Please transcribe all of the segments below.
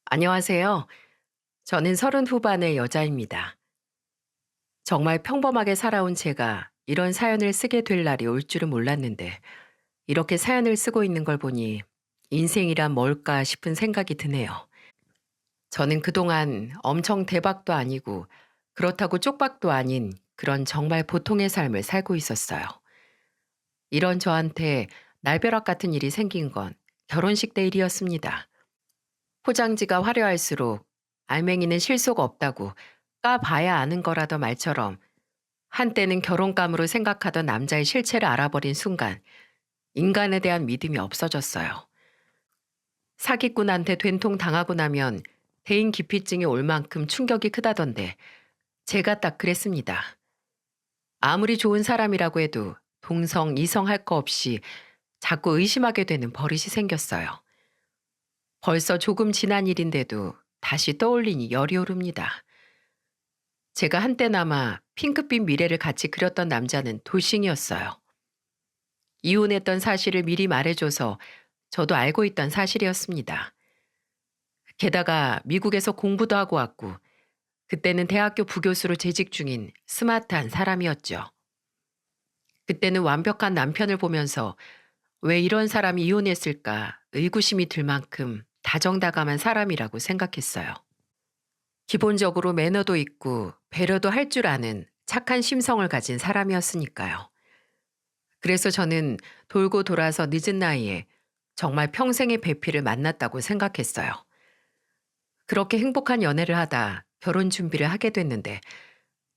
안녕하세요. 저는 30 후반의 여자입니다. 정말 평범하게 살아온 제가 이런 사연을 쓰게 될 날이 올 줄은 몰랐는데 이렇게 사연을 쓰고 있는 걸 보니 인생이란 뭘까 싶은 생각이 드네요. 저는 그동안 엄청 대박도 아니고 그렇다고 쪽박도 아닌 그런 정말 보통의 삶을 살고 있었어요. 이런 저한테 날벼락 같은 일이 생긴 건 결혼식 때 일이었습니다. 포장지가 화려할수록 알맹이는 실속 없다고 까봐야 아는 거라던 말처럼 한때는 결혼감으로 생각하던 남자의 실체를 알아버린 순간 인간에 대한 믿음이 없어졌어요. 사기꾼한테 된통 당하고 나면 대인 기피증이 올 만큼 충격이 크다던데 제가 딱 그랬습니다. 아무리 좋은 사람이라고 해도 동성, 이성 할 거 없이 자꾸 의심하게 되는 버릇이 생겼어요. 벌써 조금 지난 일인데도 다시 떠올리니 열이 오릅니다. 제가 한때나마 핑크빛 미래를 같이 그렸던 남자는 돌싱이었어요. 이혼했던 사실을 미리 말해줘서 저도 알고 있던 사실이었습니다. 게다가 미국에서 공부도 하고 왔고 그때는 대학교 부교수로 재직 중인 스마트한 사람이었죠. 그때는 완벽한 남편을 보면서 왜 이런 사람이 이혼했을까 의구심이 들 만큼 다정다감한 사람이라고 생각했어요. 기본적으로 매너도 있고 배려도 할 줄 아는 착한 심성을 가진 사람이었으니까요. 그래서 저는 돌고 돌아서 늦은 나이에 정말 평생의 배필을 만났다고 생각했어요. 그렇게 행복한 연애를 하다 결혼 준비를 하게 됐는데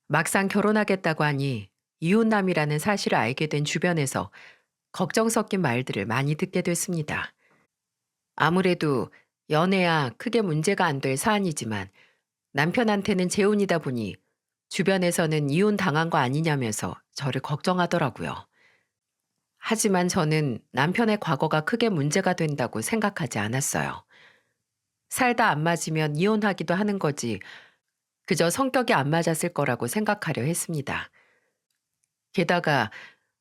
막상 결혼하겠다고 하니 이혼남이라는 사실을 알게 된 주변에서 걱정 섞인 말들을 많이 듣게 됐습니다. 아무래도 연애야 크게 문제가 안 될 사안이지만 남편한테는 재혼이다 보니 주변에서는 이혼 당한 거 아니냐면서 저를 걱정하더라고요. 하지만 저는 남편의 과거가 크게 문제가 된다고 생각하지 않았어요. 살다 안 맞으면 이혼하기도 하는 거지 그저 성격이 안 맞았을 거라고 생각하려 했습니다. 게다가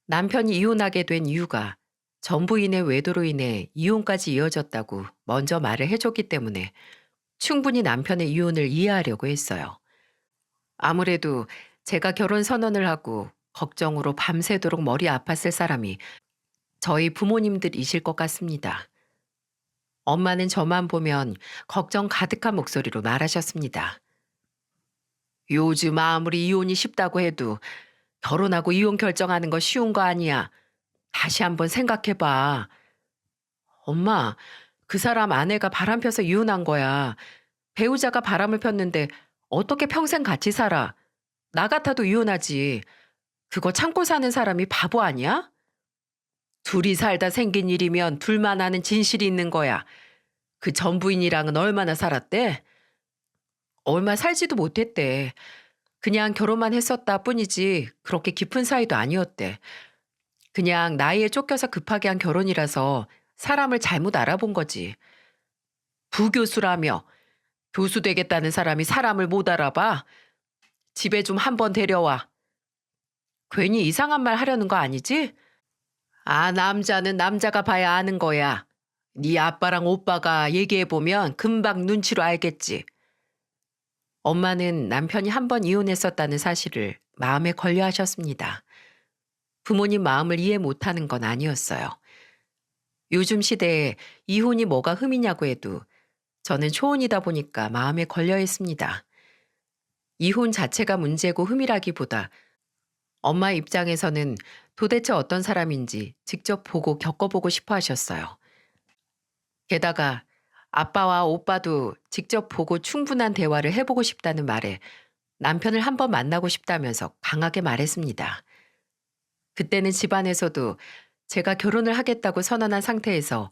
남편이 이혼하게 된 이유가 전 부인의 외도로 인해 이혼까지 이어졌다고 먼저 말을 해줬기 때문에 충분히 남편의 이혼을 이해하려고 했어요. 아무래도 제가 결혼 선언을 하고 걱정으로 밤새도록 머리 아팠을 사람이 저희 부모님들이실 것 같습니다. 엄마는 저만 보면 걱정 가득한 목소리로 말하셨습니다. 요즘 아무리 이혼이 쉽다고 해도 결혼하고 이혼 결정하는 거 쉬운 거 아니야. 다시 한번 생각해봐. 엄마, 그 사람 아내가 바람 펴서 이혼한 거야. 배우자가 바람을 폈는데 어떻게 평생 같이 살아? 나 같아도 이혼하지. 그거 참고 사는 사람이 바보 아니야? 둘이 살다 생긴 일이면 둘만 아는 진실이 있는 거야. 그 전 부인이랑은 얼마나 살았대? 얼마 살지도 못했대. 그냥 결혼만 했었다 뿐이지 그렇게 깊은 사이도 아니었대. 그냥 나이에 쫓겨서 급하게 한 결혼이라서 사람을 잘못 알아본 거지. 부교수라며 교수 되겠다는 사람이 사람을 못 알아봐? 집에 좀 한번 데려와. 괜히 이상한 말 하려는 거 아니지? 아, 남자는 남자가 봐야 아는 거야. 네 아빠랑 오빠가 얘기해보면 금방 눈치로 알겠지. 엄마는 남편이 한 번 이혼했었다는 사실을 마음에 걸려 하셨습니다. 부모님 마음을 이해 못하는 건 아니었어요. 요즘 시대에 이혼이 뭐가 흠이냐고 해도 저는 초혼이다 보니까 마음에 걸려 했습니다. 이혼 자체가 문제고 흠이라기보다 엄마 입장에서는 도대체 어떤 사람인지 직접 보고 겪어보고 싶어 하셨어요. 게다가 아빠와 오빠도 직접 보고 충분한 대화를 해보고 싶다는 말에 남편을 한번 만나고 싶다면서 강하게 말했습니다. 그때는 집안에서도 제가 결혼을 하겠다고 선언한 상태에서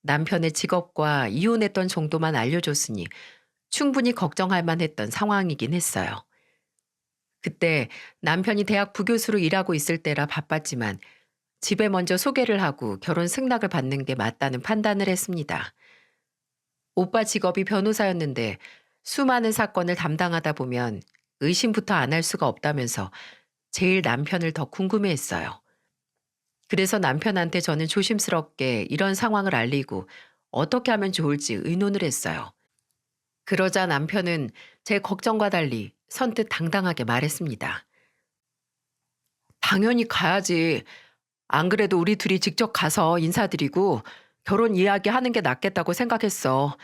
남편의 직업과 이혼했던 정도만 알려줬으니 충분히 걱정할 만했던 상황이긴 했어요. 그때 남편이 대학 부교수로 일하고 있을 때라 바빴지만 집에 먼저 소개를 하고 결혼 승낙을 받는 게 맞다는 판단을 했습니다. 오빠 직업이 변호사였는데 수많은 사건을 담당하다 보면 의심부터 안 할 수가 없다면서 제일 남편을 더 궁금해했어요. 그래서 남편한테 저는 조심스럽게 이런 상황을 알리고 어떻게 하면 좋을지 의논을 했어요. 그러자 남편은 제 걱정과 달리 선뜻 당당하게 말했습니다. 당연히 가야지. 안 그래도 우리 둘이 직접 가서 인사드리고 결혼 이야기하는 게 낫겠다고 생각했어.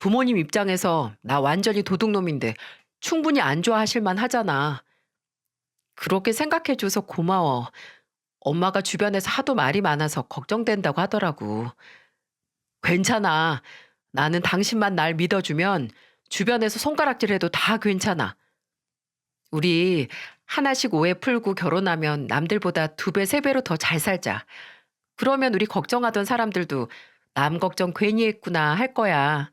부모님 입장에서 나 완전히 도둑놈인데 충분히 안 좋아하실 만 하잖아. 그렇게 생각해줘서 고마워. 엄마가 주변에서 하도 말이 많아서 걱정된다고 하더라고. 괜찮아. 나는 당신만 날 믿어주면 주변에서 손가락질해도 다 괜찮아. 우리 하나씩 오해 풀고 결혼하면 남들보다 두 배, 세 배로 더 잘 살자. 그러면 우리 걱정하던 사람들도 남 걱정 괜히 했구나 할 거야.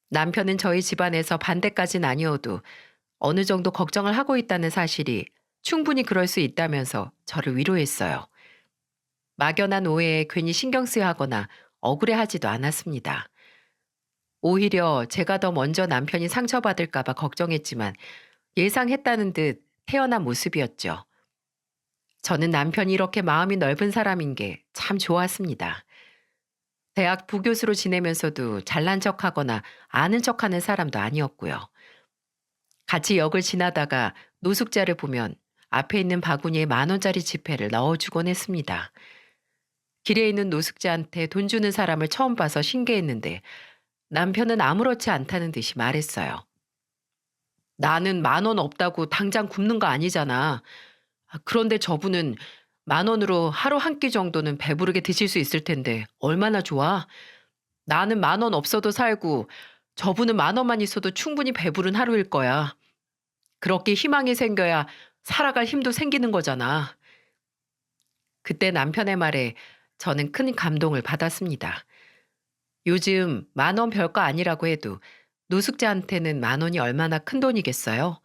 남편은 저희 집안에서 반대까진 아니어도 어느 정도 걱정을 하고 있다는 사실이 충분히 그럴 수 있다면서 저를 위로했어요. 막연한 오해에 괜히 신경 쓰여 하거나 억울해하지도 않았습니다. 오히려 제가 더 먼저 남편이 상처받을까봐 걱정했지만 예상했다는 듯 태어난 모습이었죠. 저는 남편이 이렇게 마음이 넓은 사람인 게 참 좋았습니다. 대학 부교수로 지내면서도 잘난 척하거나 아는 척하는 사람도 아니었고요. 같이 역을 지나다가 노숙자를 보면 앞에 있는 바구니에 10,000원짜리 지폐를 넣어주곤 했습니다. 길에 있는 노숙자한테 돈 주는 사람을 처음 봐서 신기했는데 남편은 아무렇지 않다는 듯이 말했어요. 나는 10,000원 없다고 당장 굶는 거 아니잖아. 그런데 저분은 10,000원으로 하루 한 끼 정도는 배부르게 드실 수 있을 텐데 얼마나 좋아? 나는 10,000원 없어도 살고 저분은 10,000원만 있어도 충분히 배부른 하루일 거야. 그렇게 희망이 생겨야 살아갈 힘도 생기는 거잖아. 그때 남편의 말에 저는 큰 감동을 받았습니다. 요즘 10,000원 별거 아니라고 해도 노숙자한테는 10,000원이 얼마나 큰 돈이겠어요?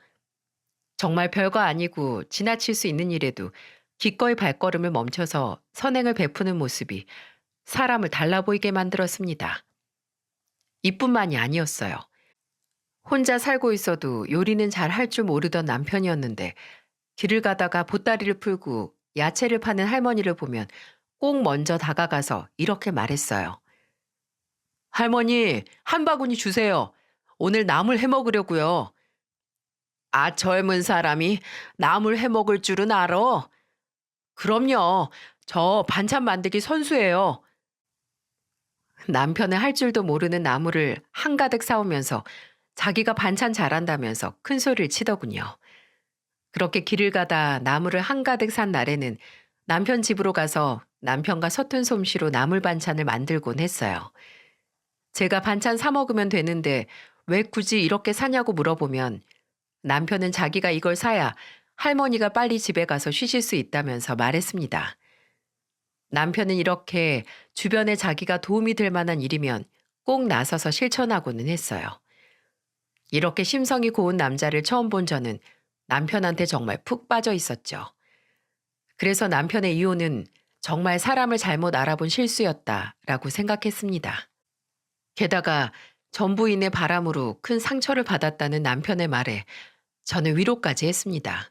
정말 별거 아니고 지나칠 수 있는 일에도 기꺼이 발걸음을 멈춰서 선행을 베푸는 모습이 사람을 달라 보이게 만들었습니다. 이뿐만이 아니었어요. 혼자 살고 있어도 요리는 잘 할 줄 모르던 남편이었는데 길을 가다가 보따리를 풀고 야채를 파는 할머니를 보면 꼭 먼저 다가가서 이렇게 말했어요. 할머니, 한 바구니 주세요. 오늘 나물 해 먹으려고요. 아, 젊은 사람이 나물 해 먹을 줄은 알아? 그럼요. 저 반찬 만들기 선수예요. 남편은 할 줄도 모르는 나물을 한가득 사오면서 자기가 반찬 잘한다면서 큰 소리를 치더군요. 그렇게 길을 가다 나물을 한가득 산 날에는 남편 집으로 가서 남편과 서툰 솜씨로 나물 반찬을 만들곤 했어요. 제가 반찬 사 먹으면 되는데 왜 굳이 이렇게 사냐고 물어보면 남편은 자기가 이걸 사야 할머니가 빨리 집에 가서 쉬실 수 있다면서 말했습니다. 남편은 이렇게 주변에 자기가 도움이 될 만한 일이면 꼭 나서서 실천하고는 했어요. 이렇게 심성이 고운 남자를 처음 본 저는 남편한테 정말 푹 빠져 있었죠. 그래서 남편의 이혼은 정말 사람을 잘못 알아본 실수였다라고 생각했습니다. 게다가 전부인의 바람으로 큰 상처를 받았다는 남편의 말에 저는 위로까지 했습니다.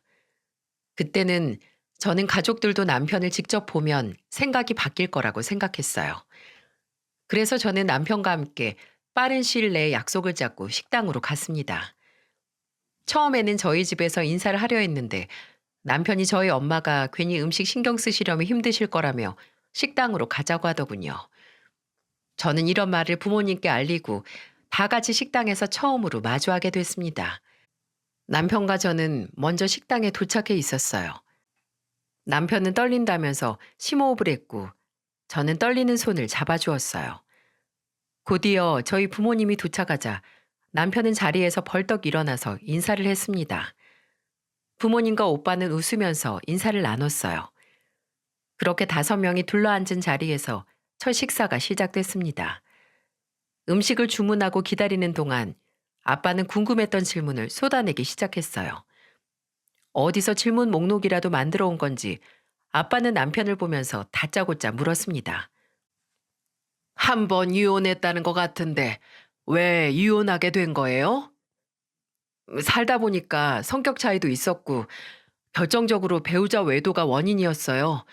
그때는 저는 가족들도 남편을 직접 보면 생각이 바뀔 거라고 생각했어요. 그래서 저는 남편과 함께 빠른 시일 내에 약속을 잡고 식당으로 갔습니다. 처음에는 저희 집에서 인사를 하려 했는데 남편이 저희 엄마가 괜히 음식 신경 쓰시려면 힘드실 거라며 식당으로 가자고 하더군요. 저는 이런 말을 부모님께 알리고 다 같이 식당에서 처음으로 마주하게 됐습니다. 남편과 저는 먼저 식당에 도착해 있었어요. 남편은 떨린다면서 심호흡을 했고 저는 떨리는 손을 잡아주었어요. 곧이어 저희 부모님이 도착하자 남편은 자리에서 벌떡 일어나서 인사를 했습니다. 부모님과 오빠는 웃으면서 인사를 나눴어요. 그렇게 5명이 둘러앉은 자리에서 첫 식사가 시작됐습니다. 음식을 주문하고 기다리는 동안 아빠는 궁금했던 질문을 쏟아내기 시작했어요. 어디서 질문 목록이라도 만들어 온 건지 아빠는 남편을 보면서 다짜고짜 물었습니다. 한 번 이혼했다는 것 같은데 왜 이혼하게 된 거예요? 살다 보니까 성격 차이도 있었고 결정적으로 배우자 외도가 원인이었어요.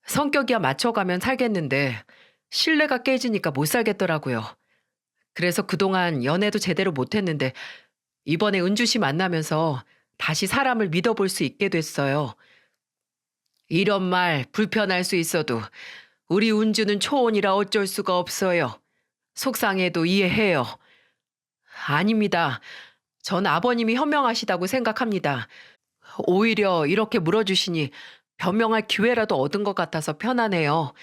성격이야 맞춰가면 살겠는데 신뢰가 깨지니까 못 살겠더라고요. 그래서 그동안 연애도 제대로 못했는데 이번에 은주 씨 만나면서 다시 사람을 믿어볼 수 있게 됐어요. 이런 말 불편할 수 있어도 우리 은주는 초혼이라 어쩔 수가 없어요. 속상해도 이해해요. 아닙니다. 전 아버님이 현명하시다고 생각합니다. 오히려 이렇게 물어주시니 변명할 기회라도 얻은 것 같아서 편하네요.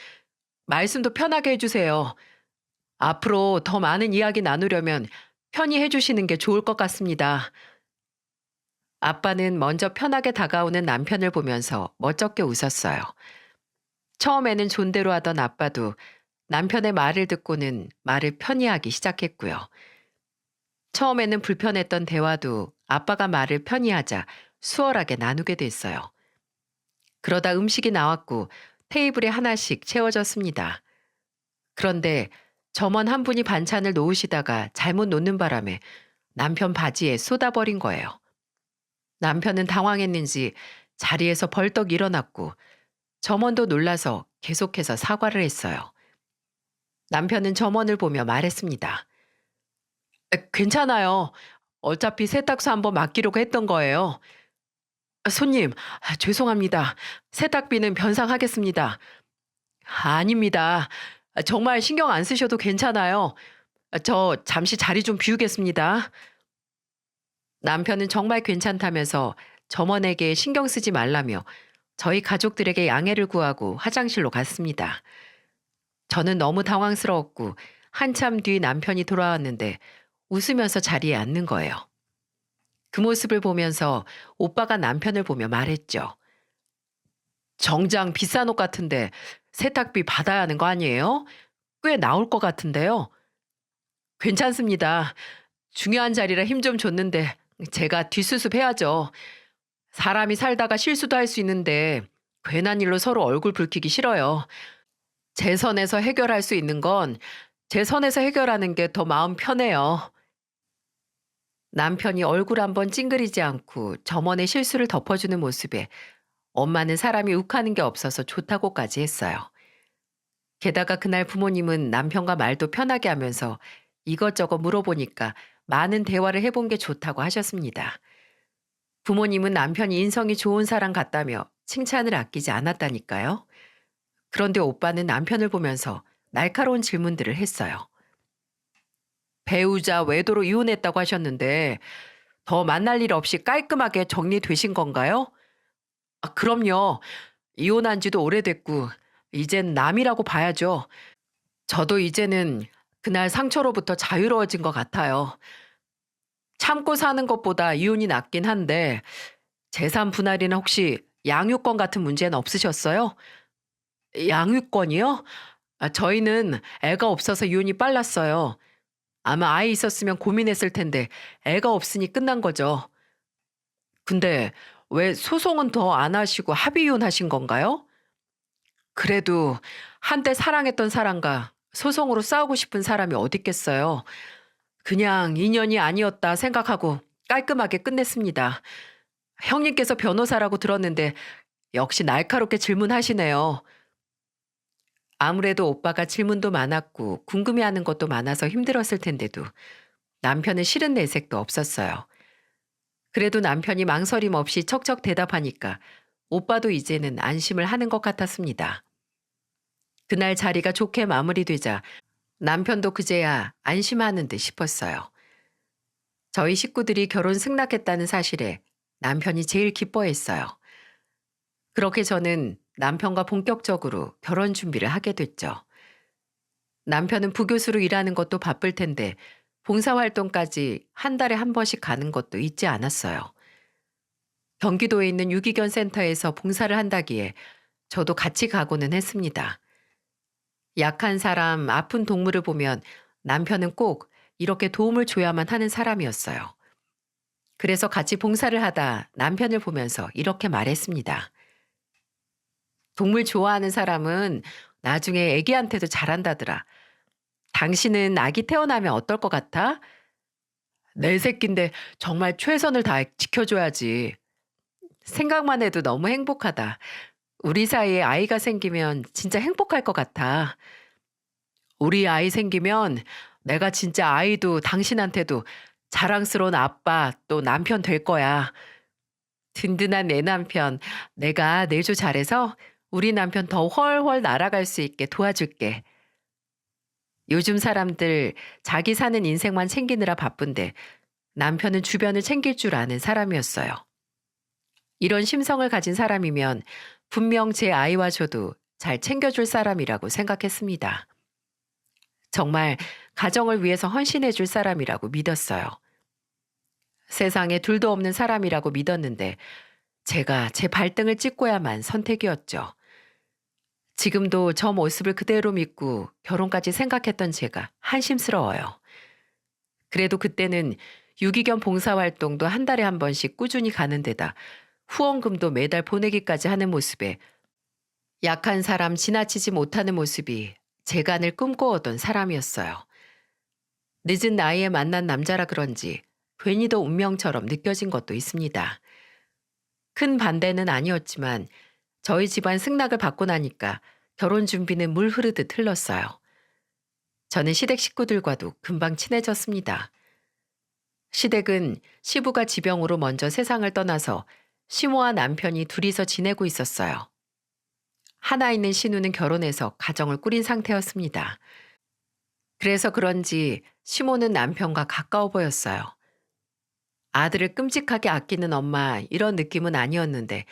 말씀도 편하게 해주세요. 앞으로 더 많은 이야기 나누려면 편히 해주시는 게 좋을 것 같습니다. 아빠는 먼저 편하게 다가오는 남편을 보면서 멋쩍게 웃었어요. 처음에는 존대로 하던 아빠도 남편의 말을 듣고는 말을 편히 하기 시작했고요. 처음에는 불편했던 대화도 아빠가 말을 편히 하자 수월하게 나누게 됐어요. 그러다 음식이 나왔고 테이블에 하나씩 채워졌습니다. 그런데 점원 한 분이 반찬을 놓으시다가 잘못 놓는 바람에 남편 바지에 쏟아버린 거예요. 남편은 당황했는지 자리에서 벌떡 일어났고 점원도 놀라서 계속해서 사과를 했어요. 남편은 점원을 보며 말했습니다. 괜찮아요. 어차피 세탁소 한번 맡기려고 했던 거예요. 손님, 죄송합니다. 세탁비는 변상하겠습니다. 아닙니다. 정말 신경 안 쓰셔도 괜찮아요. 저 잠시 자리 좀 비우겠습니다. 남편은 정말 괜찮다면서 점원에게 신경 쓰지 말라며 저희 가족들에게 양해를 구하고 화장실로 갔습니다. 저는 너무 당황스러웠고 한참 뒤 남편이 돌아왔는데 웃으면서 자리에 앉는 거예요. 그 모습을 보면서 오빠가 남편을 보며 말했죠. 정장 비싼 옷 같은데 세탁비 받아야 하는 거 아니에요? 꽤 나올 것 같은데요. 괜찮습니다. 중요한 자리라 힘 좀 줬는데 제가 뒷수습 해야죠. 사람이 살다가 실수도 할 수 있는데 괜한 일로 서로 얼굴 붉히기 싫어요. 제 선에서 해결할 수 있는 건 제 선에서 해결하는 게 더 마음 편해요. 남편이 얼굴 한번 찡그리지 않고 점원의 실수를 덮어주는 모습에 엄마는 사람이 욱하는 게 없어서 좋다고까지 했어요. 게다가 그날 부모님은 남편과 말도 편하게 하면서 이것저것 물어보니까 많은 대화를 해본 게 좋다고 하셨습니다. 부모님은 남편이 인성이 좋은 사람 같다며 칭찬을 아끼지 않았다니까요. 그런데 오빠는 남편을 보면서 날카로운 질문들을 했어요. 배우자 외도로 이혼했다고 하셨는데 더 만날 일 없이 깔끔하게 정리되신 건가요? 그럼요. 이혼한 지도 오래됐고 이젠 남이라고 봐야죠. 저도 이제는 그날 상처로부터 자유로워진 것 같아요. 참고 사는 것보다 이혼이 낫긴 한데 재산 분할이나 혹시 양육권 같은 문제는 없으셨어요? 양육권이요? 저희는 애가 없어서 이혼이 빨랐어요. 아마 아이 있었으면 고민했을 텐데 애가 없으니 끝난 거죠. 근데 왜 소송은 더 안 하시고 합의 이혼하신 건가요? 그래도 한때 사랑했던 사람과 소송으로 싸우고 싶은 사람이 어딨겠어요. 그냥 인연이 아니었다 생각하고 깔끔하게 끝냈습니다. 형님께서 변호사라고 들었는데 역시 날카롭게 질문하시네요. 아무래도 오빠가 질문도 많았고 궁금해하는 것도 많아서 힘들었을 텐데도 남편은 싫은 내색도 없었어요. 그래도 남편이 망설임 없이 척척 대답하니까 오빠도 이제는 안심을 하는 것 같았습니다. 그날 자리가 좋게 마무리되자 남편도 그제야 안심하는 듯 싶었어요. 저희 식구들이 결혼 승낙했다는 사실에 남편이 제일 기뻐했어요. 그렇게 저는 남편과 본격적으로 결혼 준비를 하게 됐죠. 남편은 부교수로 일하는 것도 바쁠 텐데 봉사활동까지 한 달에 한 번씩 가는 것도 잊지 않았어요. 경기도에 있는 유기견 센터에서 봉사를 한다기에 저도 같이 가고는 했습니다. 약한 사람, 아픈 동물을 보면 남편은 꼭 이렇게 도움을 줘야만 하는 사람이었어요. 그래서 같이 봉사를 하다 남편을 보면서 이렇게 말했습니다. 동물 좋아하는 사람은 나중에 애기한테도 잘한다더라. 당신은 아기 태어나면 어떨 것 같아? 내 새끼인데 정말 최선을 다해 지켜줘야지. 생각만 해도 너무 행복하다. 우리 사이에 아이가 생기면 진짜 행복할 것 같아. 우리 아이 생기면 내가 진짜 아이도 당신한테도 자랑스러운 아빠 또 남편 될 거야. 든든한 내 남편, 내가 내조 잘해서 우리 남편 더 훨훨 날아갈 수 있게 도와줄게. 요즘 사람들 자기 사는 인생만 챙기느라 바쁜데 남편은 주변을 챙길 줄 아는 사람이었어요. 이런 심성을 가진 사람이면 분명 제 아이와 저도 잘 챙겨줄 사람이라고 생각했습니다. 정말 가정을 위해서 헌신해 줄 사람이라고 믿었어요. 세상에 둘도 없는 사람이라고 믿었는데 제가 제 발등을 찍고야만 선택이었죠. 지금도 저 모습을 그대로 믿고 결혼까지 생각했던 제가 한심스러워요. 그래도 그때는 유기견 봉사활동도 한 달에 한 번씩 꾸준히 가는 데다 후원금도 매달 보내기까지 하는 모습에 약한 사람 지나치지 못하는 모습이 재간을 꿈꿔오던 사람이었어요. 늦은 나이에 만난 남자라 그런지 괜히 더 운명처럼 느껴진 것도 있습니다. 큰 반대는 아니었지만 저희 집안 승낙을 받고 나니까 결혼 준비는 물 흐르듯 흘렀어요. 저는 시댁 식구들과도 금방 친해졌습니다. 시댁은 시부가 지병으로 먼저 세상을 떠나서 시모와 남편이 둘이서 지내고 있었어요. 하나 있는 신우는 결혼해서 가정을 꾸린 상태였습니다. 그래서 그런지 시모는 남편과 가까워 보였어요. 아들을 끔찍하게 아끼는 엄마 이런 느낌은 아니었는데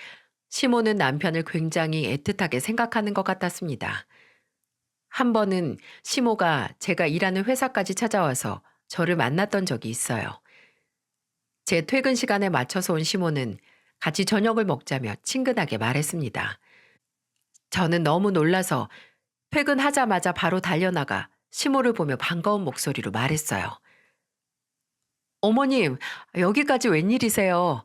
시모는 남편을 굉장히 애틋하게 생각하는 것 같았습니다. 한 번은 시모가 제가 일하는 회사까지 찾아와서 저를 만났던 적이 있어요. 제 퇴근 시간에 맞춰서 온 시모는 같이 저녁을 먹자며 친근하게 말했습니다. 저는 너무 놀라서 퇴근하자마자 바로 달려나가 시모를 보며 반가운 목소리로 말했어요. 어머님, 여기까지 웬일이세요?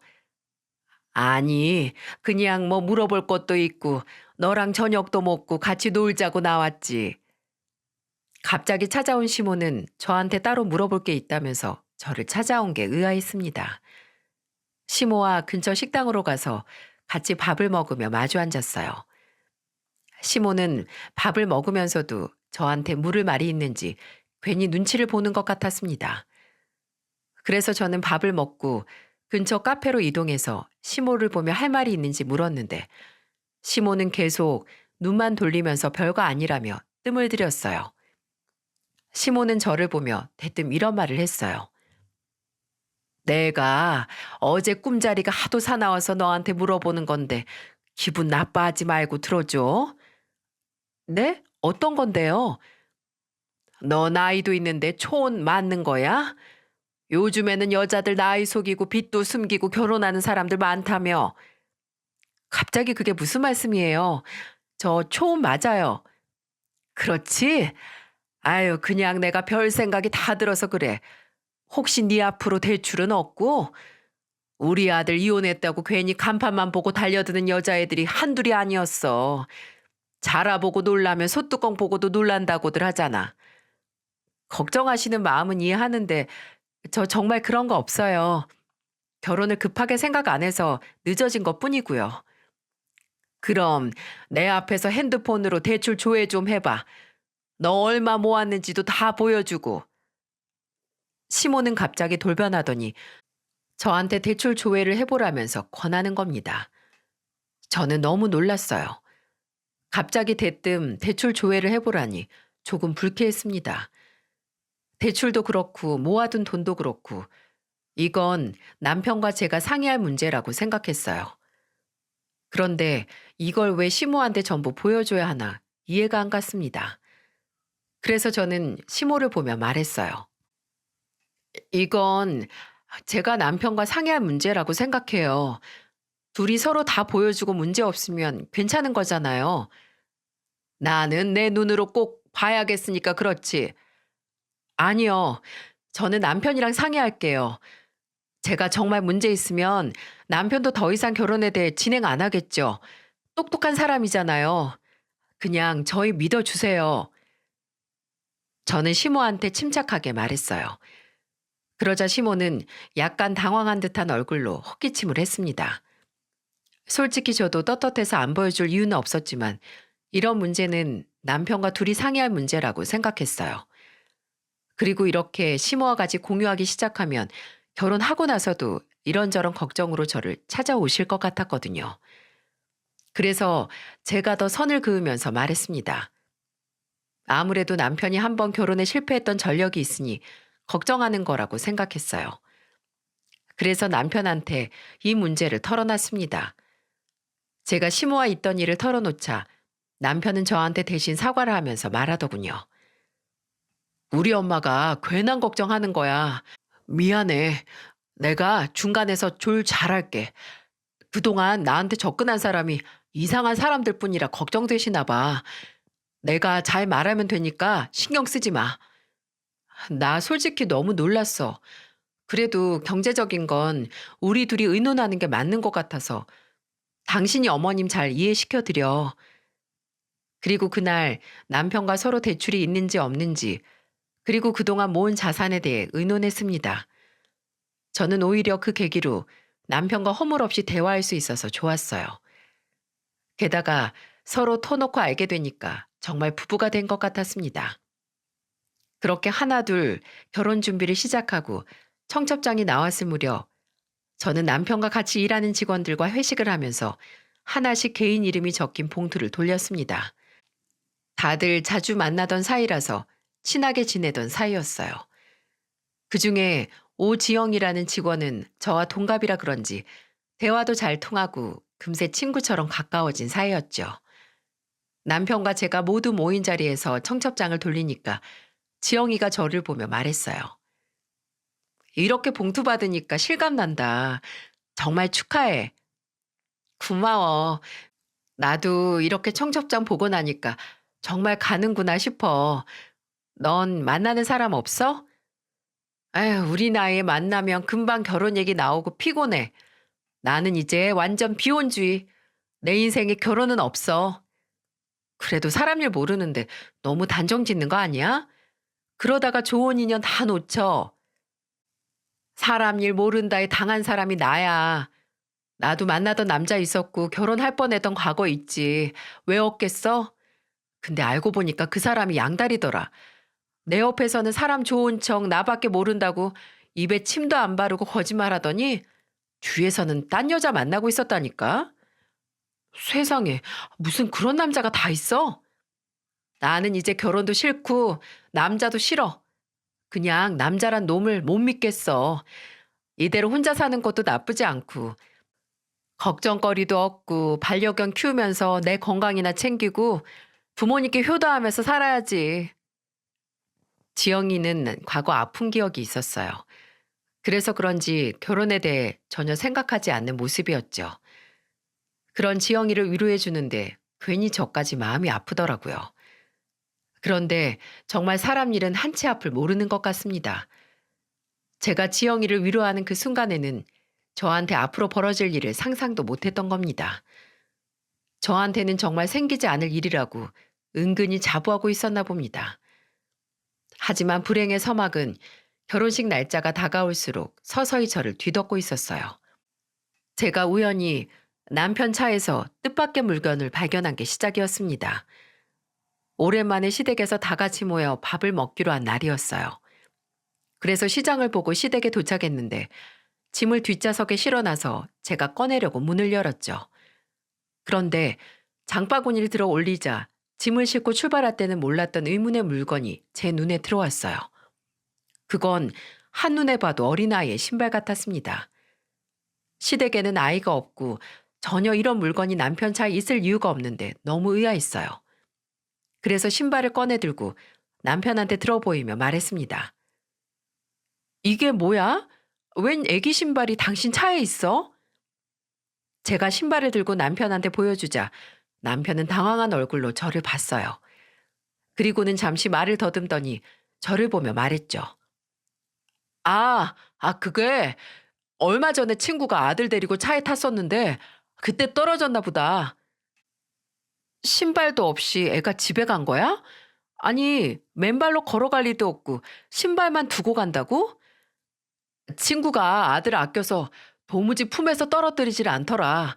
아니, 그냥 뭐 물어볼 것도 있고 너랑 저녁도 먹고 같이 놀자고 나왔지. 갑자기 찾아온 시모는 저한테 따로 물어볼 게 있다면서 저를 찾아온 게 의아했습니다. 시모와 근처 식당으로 가서 같이 밥을 먹으며 마주 앉았어요. 시모는 밥을 먹으면서도 저한테 물을 말이 있는지 괜히 눈치를 보는 것 같았습니다. 그래서 저는 밥을 먹고 근처 카페로 이동해서 시모를 보며 할 말이 있는지 물었는데 시모는 계속 눈만 돌리면서 별거 아니라며 뜸을 들였어요. 시모는 저를 보며 대뜸 이런 말을 했어요. 내가 어제 꿈자리가 하도 사나워서 너한테 물어보는 건데 기분 나빠하지 말고 들어줘. 네? 어떤 건데요? 너 나이도 있는데 초혼 맞는 거야? 요즘에는 여자들 나이 속이고 빚도 숨기고 결혼하는 사람들 많다며. 갑자기 그게 무슨 말씀이에요? 저 초혼 맞아요. 그렇지? 아유, 그냥 내가 별 생각이 다 들어서 그래. 혹시 네 앞으로 대출은 없고? 우리 아들 이혼했다고 괜히 간판만 보고 달려드는 여자애들이 한둘이 아니었어. 자라보고 놀라면 소뚜껑 보고도 놀란다고들 하잖아. 걱정하시는 마음은 이해하는데 저 정말 그런 거 없어요. 결혼을 급하게 생각 안 해서 늦어진 것뿐이고요. 그럼 내 앞에서 핸드폰으로 대출 조회 좀 해봐. 너 얼마 모았는지도 다 보여주고. 시모는 갑자기 돌변하더니 저한테 대출 조회를 해보라면서 권하는 겁니다. 저는 너무 놀랐어요. 갑자기 대뜸 대출 조회를 해보라니 조금 불쾌했습니다. 대출도 그렇고 모아둔 돈도 그렇고 이건 남편과 제가 상의할 문제라고 생각했어요. 그런데 이걸 왜 시모한테 전부 보여줘야 하나 이해가 안 갔습니다. 그래서 저는 시모를 보며 말했어요. 이건 제가 남편과 상의할 문제라고 생각해요. 둘이 서로 다 보여주고 문제 없으면 괜찮은 거잖아요. 나는 내 눈으로 꼭 봐야겠으니까 그렇지. 아니요. 저는 남편이랑 상의할게요. 제가 정말 문제 있으면 남편도 더 이상 결혼에 대해 진행 안 하겠죠. 똑똑한 사람이잖아요. 그냥 저희 믿어주세요. 저는 시모한테 침착하게 말했어요. 그러자 시모는 약간 당황한 듯한 얼굴로 헛기침을 했습니다. 솔직히 저도 떳떳해서 안 보여줄 이유는 없었지만 이런 문제는 남편과 둘이 상의할 문제라고 생각했어요. 그리고 이렇게 심오와 같이 공유하기 시작하면 결혼하고 나서도 이런저런 걱정으로 저를 찾아오실 것 같았거든요. 그래서 제가 더 선을 그으면서 말했습니다. 아무래도 남편이 한번 결혼에 실패했던 전력이 있으니 걱정하는 거라고 생각했어요. 그래서 남편한테 이 문제를 털어놨습니다. 제가 시모와 있던 일을 털어놓자 남편은 저한테 대신 사과를 하면서 말하더군요. 우리 엄마가 괜한 걱정하는 거야. 미안해. 내가 중간에서 줄 잘할게. 그동안 나한테 접근한 사람이 이상한 사람들 뿐이라 걱정되시나 봐. 내가 잘 말하면 되니까 신경 쓰지 마. 나 솔직히 너무 놀랐어. 그래도 경제적인 건 우리 둘이 의논하는 게 맞는 것 같아서 당신이 어머님 잘 이해시켜 드려. 그리고 그날 남편과 서로 대출이 있는지 없는지, 그리고 그동안 모은 자산에 대해 의논했습니다. 저는 오히려 그 계기로 남편과 허물없이 대화할 수 있어서 좋았어요. 게다가 서로 터놓고 알게 되니까 정말 부부가 된 것 같았습니다. 그렇게 하나둘 결혼 준비를 시작하고 청첩장이 나왔을 무렵 저는 남편과 같이 일하는 직원들과 회식을 하면서 하나씩 개인 이름이 적힌 봉투를 돌렸습니다. 다들 자주 만나던 사이라서 친하게 지내던 사이였어요. 그중에 오지영이라는 직원은 저와 동갑이라 그런지 대화도 잘 통하고 금세 친구처럼 가까워진 사이였죠. 남편과 제가 모두 모인 자리에서 청첩장을 돌리니까 지영이가 저를 보며 말했어요. 이렇게 봉투 받으니까 실감난다. 정말 축하해. 고마워. 나도 이렇게 청첩장 보고 나니까 정말 가는구나 싶어. 넌 만나는 사람 없어? 아휴, 우리 나이에 만나면 금방 결혼 얘기 나오고 피곤해. 나는 이제 완전 비혼주의. 내 인생에 결혼은 없어. 그래도 사람 일 모르는데 너무 단정 짓는 거 아니야? 그러다가 좋은 인연 다 놓쳐. 사람 일 모른다에 당한 사람이 나야. 나도 만나던 남자 있었고 결혼할 뻔했던 과거 있지. 왜 없겠어? 근데 알고 보니까 그 사람이 양다리더라. 내 옆에서는 사람 좋은 척 나밖에 모른다고 입에 침도 안 바르고 거짓말하더니 뒤에서는 딴 여자 만나고 있었다니까. 세상에 무슨 그런 남자가 다 있어? 나는 이제 결혼도 싫고 남자도 싫어. 그냥 남자란 놈을 못 믿겠어. 이대로 혼자 사는 것도 나쁘지 않고 걱정거리도 없고 반려견 키우면서 내 건강이나 챙기고 부모님께 효도하면서 살아야지. 지영이는 과거 아픈 기억이 있었어요. 그래서 그런지 결혼에 대해 전혀 생각하지 않는 모습이었죠. 그런 지영이를 위로해 주는데 괜히 저까지 마음이 아프더라고요. 그런데 정말 사람 일은 한치 앞을 모르는 것 같습니다. 제가 지영이를 위로하는 그 순간에는 저한테 앞으로 벌어질 일을 상상도 못했던 겁니다. 저한테는 정말 생기지 않을 일이라고 은근히 자부하고 있었나 봅니다. 하지만 불행의 서막은 결혼식 날짜가 다가올수록 서서히 저를 뒤덮고 있었어요. 제가 우연히 남편 차에서 뜻밖의 물건을 발견한 게 시작이었습니다. 오랜만에 시댁에서 다 같이 모여 밥을 먹기로 한 날이었어요. 그래서 시장을 보고 시댁에 도착했는데 짐을 뒷좌석에 실어놔서 제가 꺼내려고 문을 열었죠. 그런데 장바구니를 들어 올리자 짐을 싣고 출발할 때는 몰랐던 의문의 물건이 제 눈에 들어왔어요. 그건 한눈에 봐도 어린아이의 신발 같았습니다. 시댁에는 아이가 없고 전혀 이런 물건이 남편 차에 있을 이유가 없는데 너무 의아했어요. 그래서 신발을 꺼내 들고 남편한테 들어보이며 말했습니다. 이게 뭐야? 웬 애기 신발이 당신 차에 있어? 제가 신발을 들고 남편한테 보여주자 남편은 당황한 얼굴로 저를 봤어요. 그리고는 잠시 말을 더듬더니 저를 보며 말했죠. 그게 얼마 전에 친구가 아들 데리고 차에 탔었는데 그때 떨어졌나 보다. 신발도 없이 애가 집에 간 거야? 아니, 맨발로 걸어갈 리도 없고 신발만 두고 간다고? 친구가 아들을 아껴서 도무지 품에서 떨어뜨리질 않더라.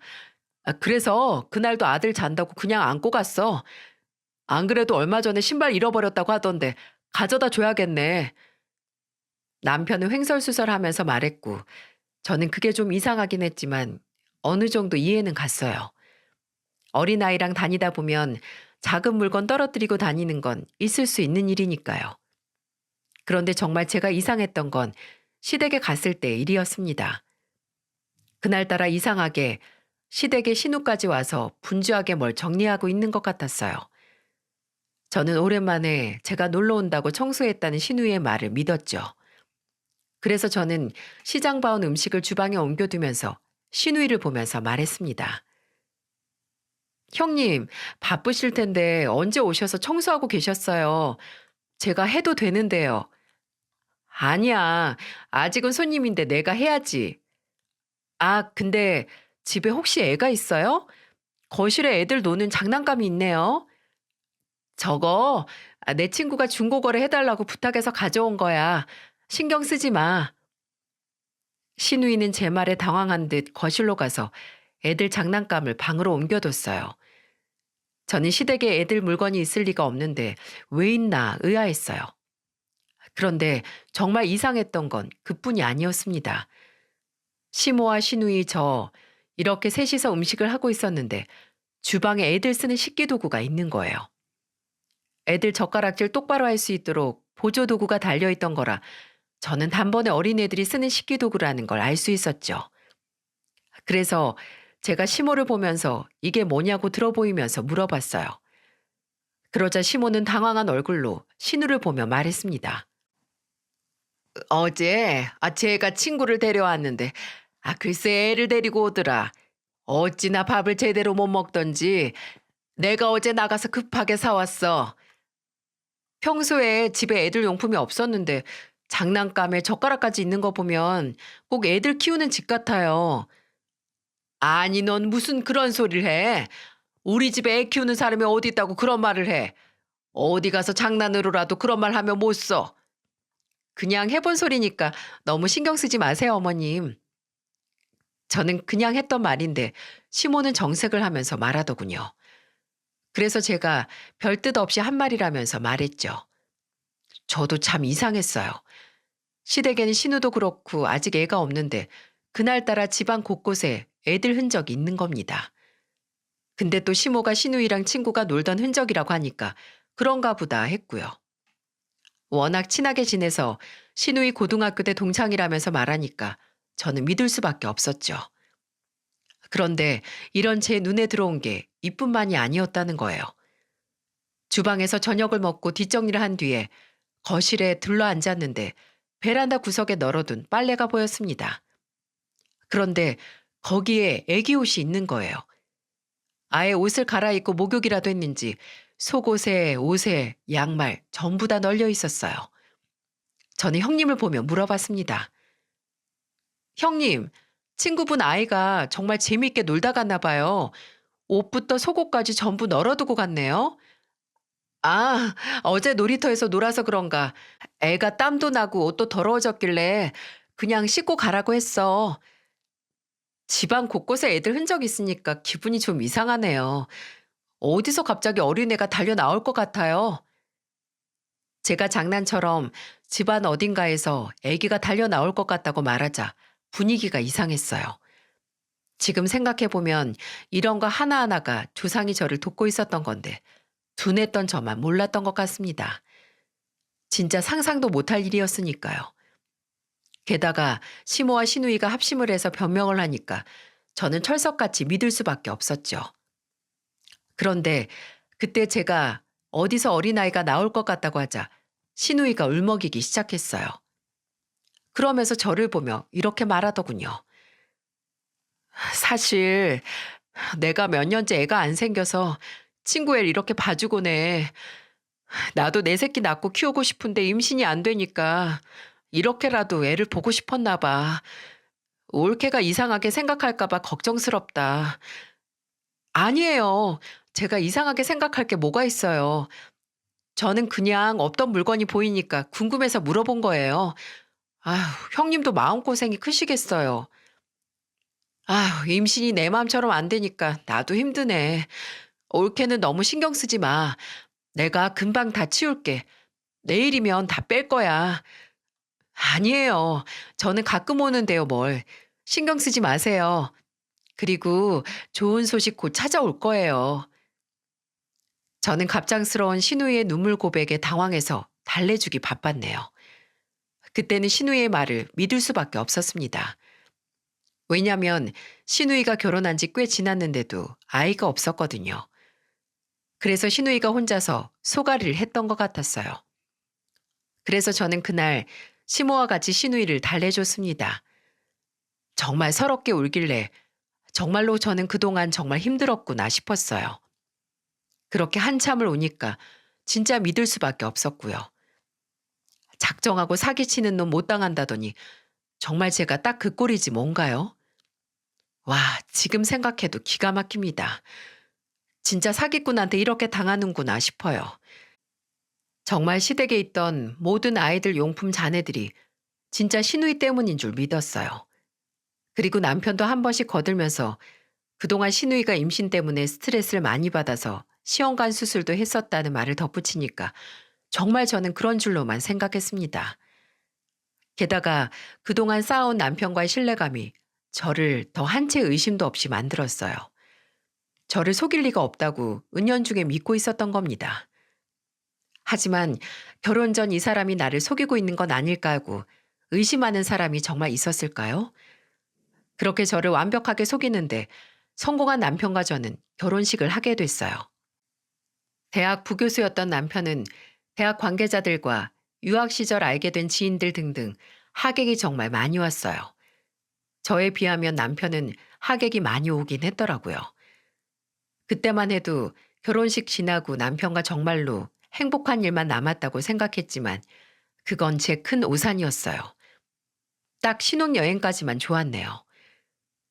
그래서 그날도 아들 잔다고 그냥 안고 갔어. 안 그래도 얼마 전에 신발 잃어버렸다고 하던데 가져다 줘야겠네. 남편은 횡설수설하면서 말했고 저는 그게 좀 이상하긴 했지만 어느 정도 이해는 갔어요. 어린아이랑 다니다 보면 작은 물건 떨어뜨리고 다니는 건 있을 수 있는 일이니까요. 그런데 정말 제가 이상했던 건 시댁에 갔을 때 일이었습니다. 그날따라 이상하게 시댁에 신우까지 와서 분주하게 뭘 정리하고 있는 것 같았어요. 저는 오랜만에 제가 놀러 온다고 청소했다는 신우의 말을 믿었죠. 그래서 저는 시장 봐온 음식을 주방에 옮겨두면서 신우이를 보면서 말했습니다. 형님, 바쁘실 텐데 언제 오셔서 청소하고 계셨어요? 제가 해도 되는데요. 아니야. 아직은 손님인데 내가 해야지. 아, 근데 집에 혹시 애가 있어요? 거실에 애들 노는 장난감이 있네요. 저거 내 친구가 중고거래 해달라고 부탁해서 가져온 거야. 신경 쓰지 마. 신우이는 제 말에 당황한 듯 거실로 가서 애들 장난감을 방으로 옮겨뒀어요. 저는 시댁에 애들 물건이 있을 리가 없는데 왜 있나 의아했어요. 그런데 정말 이상했던 건 그뿐이 아니었습니다. 시모와 시누이 저 이렇게 셋이서 음식을 하고 있었는데 주방에 애들 쓰는 식기도구가 있는 거예요. 애들 젓가락질 똑바로 할 수 있도록 보조도구가 달려있던 거라 저는 단번에 어린애들이 쓰는 식기도구라는 걸 알 수 있었죠. 그래서 제가 시모를 보면서 이게 뭐냐고 들어보이면서 물어봤어요. 그러자 시모는 당황한 얼굴로 신우를 보며 말했습니다. 어제 제가 친구를 데려왔는데 글쎄 애를 데리고 오더라. 어찌나 밥을 제대로 못 먹던지 내가 어제 나가서 급하게 사왔어. 평소에 집에 애들 용품이 없었는데 장난감에 젓가락까지 있는 거 보면 꼭 애들 키우는 집 같아요. 아니 넌 무슨 그런 소리를 해. 우리 집에 애 키우는 사람이 어디 있다고 그런 말을 해. 어디 가서 장난으로라도 그런 말 하면 못 써. 그냥 해본 소리니까 너무 신경 쓰지 마세요, 어머님. 저는 그냥 했던 말인데 시모는 정색을 하면서 말하더군요. 그래서 제가 별뜻 없이 한 말이라면서 말했죠. 저도 참 이상했어요. 시댁에는 신우도 그렇고 아직 애가 없는데 그날따라 집안 곳곳에 애들 흔적이 있는 겁니다. 근데 또 시모가 신우이랑 친구가 놀던 흔적이라고 하니까 그런가 보다 했고요. 워낙 친하게 지내서 신우이 고등학교 때 동창이라면서 말하니까 저는 믿을 수밖에 없었죠. 그런데 이런 제 눈에 들어온 게 이뿐만이 아니었다는 거예요. 주방에서 저녁을 먹고 뒷정리를 한 뒤에 거실에 들러 앉았는데 베란다 구석에 널어둔 빨래가 보였습니다. 그런데 거기에 애기 옷이 있는 거예요. 아예 옷을 갈아입고 목욕이라도 했는지 속옷에 옷에 양말 전부 다 널려 있었어요. 저는 형님을 보며 물어봤습니다. 형님, 친구분 아이가 정말 재미있게 놀다 갔나 봐요. 옷부터 속옷까지 전부 널어두고 갔네요. 아, 어제 놀이터에서 놀아서 그런가. 애가 땀도 나고 옷도 더러워졌길래 그냥 씻고 가라고 했어. 집안 곳곳에 애들 흔적 있으니까 기분이 좀 이상하네요. 어디서 갑자기 어린애가 달려 나올 것 같아요. 제가 장난처럼 집안 어딘가에서 애기가 달려 나올 것 같다고 말하자 분위기가 이상했어요. 지금 생각해보면 이런 거 하나하나가 조상이 저를 돕고 있었던 건데 둔했던 저만 몰랐던 것 같습니다. 진짜 상상도 못할 일이었으니까요. 게다가 시모와 시누이가 합심을 해서 변명을 하니까 저는 철석같이 믿을 수밖에 없었죠. 그런데 그때 제가 어디서 어린아이가 나올 것 같다고 하자 시누이가 울먹이기 시작했어요. 그러면서 저를 보며 이렇게 말하더군요. 사실 내가 몇 년째 애가 안 생겨서 친구 애를 이렇게 봐주곤 해. 나도 내 새끼 낳고 키우고 싶은데 임신이 안 되니까 이렇게라도 애를 보고 싶었나 봐. 올케가 이상하게 생각할까 봐 걱정스럽다. 아니에요. 제가 이상하게 생각할 게 뭐가 있어요. 저는 그냥 없던 물건이 보이니까 궁금해서 물어본 거예요. 아휴, 형님도 마음고생이 크시겠어요. 아휴, 임신이 내 마음처럼 안 되니까 나도 힘드네. 올케는 너무 신경 쓰지 마. 내가 금방 다 치울게. 내일이면 다 뺄 거야. 아니에요. 저는 가끔 오는데요, 뭘. 신경 쓰지 마세요. 그리고 좋은 소식 곧 찾아올 거예요. 저는 갑작스러운 신우이의 눈물 고백에 당황해서 달래주기 바빴네요. 그때는 신우이의 말을 믿을 수밖에 없었습니다. 왜냐면 신우이가 결혼한 지 꽤 지났는데도 아이가 없었거든요. 그래서 신우이가 혼자서 소가리를 했던 것 같았어요. 그래서 저는 그날 시모와 같이 신우이를 달래줬습니다. 정말 서럽게 울길래 정말로 저는 그동안 정말 힘들었구나 싶었어요. 그렇게 한참을 우니까 진짜 믿을 수밖에 없었고요. 작정하고 사기치는 놈 못 당한다더니 정말 제가 딱 그 꼴이지 뭔가요? 와, 지금 생각해도 기가 막힙니다. 진짜 사기꾼한테 이렇게 당하는구나 싶어요. 정말 시댁에 있던 모든 아이들 용품 자네들이 진짜 신우이 때문인 줄 믿었어요. 그리고 남편도 한 번씩 거들면서 그동안 신우이가 임신 때문에 스트레스를 많이 받아서 시험관 수술도 했었다는 말을 덧붙이니까 정말 저는 그런 줄로만 생각했습니다. 게다가 그동안 쌓아온 남편과의 신뢰감이 저를 더 한 채 의심도 없이 만들었어요. 저를 속일 리가 없다고 은연중에 믿고 있었던 겁니다. 하지만 결혼 전 이 사람이 나를 속이고 있는 건 아닐까 하고 의심하는 사람이 정말 있었을까요? 그렇게 저를 완벽하게 속이는데 성공한 남편과 저는 결혼식을 하게 됐어요. 대학 부교수였던 남편은 대학 관계자들과 유학 시절 알게 된 지인들 등등 하객이 정말 많이 왔어요. 저에 비하면 남편은 하객이 많이 오긴 했더라고요. 그때만 해도 결혼식 지나고 남편과 정말로 행복한 일만 남았다고 생각했지만 그건 제 큰 오산이었어요. 딱 신혼여행까지만 좋았네요.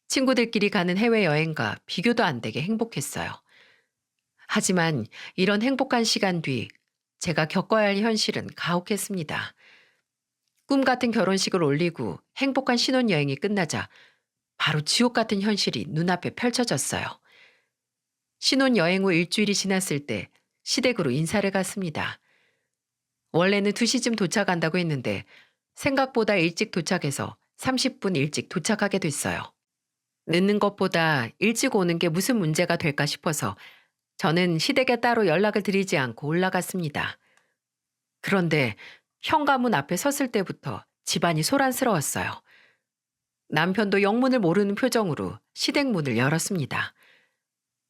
친구들끼리 가는 해외여행과 비교도 안 되게 행복했어요. 하지만 이런 행복한 시간 뒤 제가 겪어야 할 현실은 가혹했습니다. 꿈 같은 결혼식을 올리고 행복한 신혼여행이 끝나자 바로 지옥 같은 현실이 눈앞에 펼쳐졌어요. 신혼여행 후 일주일이 지났을 때 시댁으로 인사를 갔습니다. 원래는 2시쯤 도착한다고 했는데 생각보다 일찍 도착해서 30분 일찍 도착하게 됐어요. 늦는 것보다 일찍 오는 게 무슨 문제가 될까 싶어서 저는 시댁에 따로 연락을 드리지 않고 올라갔습니다. 그런데 현관문 앞에 섰을 때부터 집안이 소란스러웠어요. 남편도 영문을 모르는 표정으로 시댁 문을 열었습니다.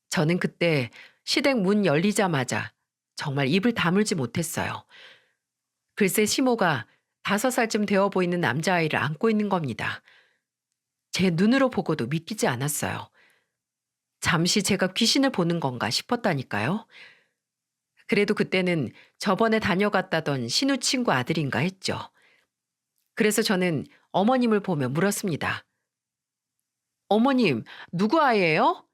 저는 그때 시댁 문 열리자마자 정말 입을 다물지 못했어요. 글쎄 시모가 5살쯤 되어 보이는 남자아이를 안고 있는 겁니다. 제 눈으로 보고도 믿기지 않았어요. 잠시 제가 귀신을 보는 건가 싶었다니까요. 그래도 그때는 저번에 다녀갔다던 신우 친구 아들인가 했죠. 그래서 저는 어머님을 보며 물었습니다. 어머님, 누구 아이예요?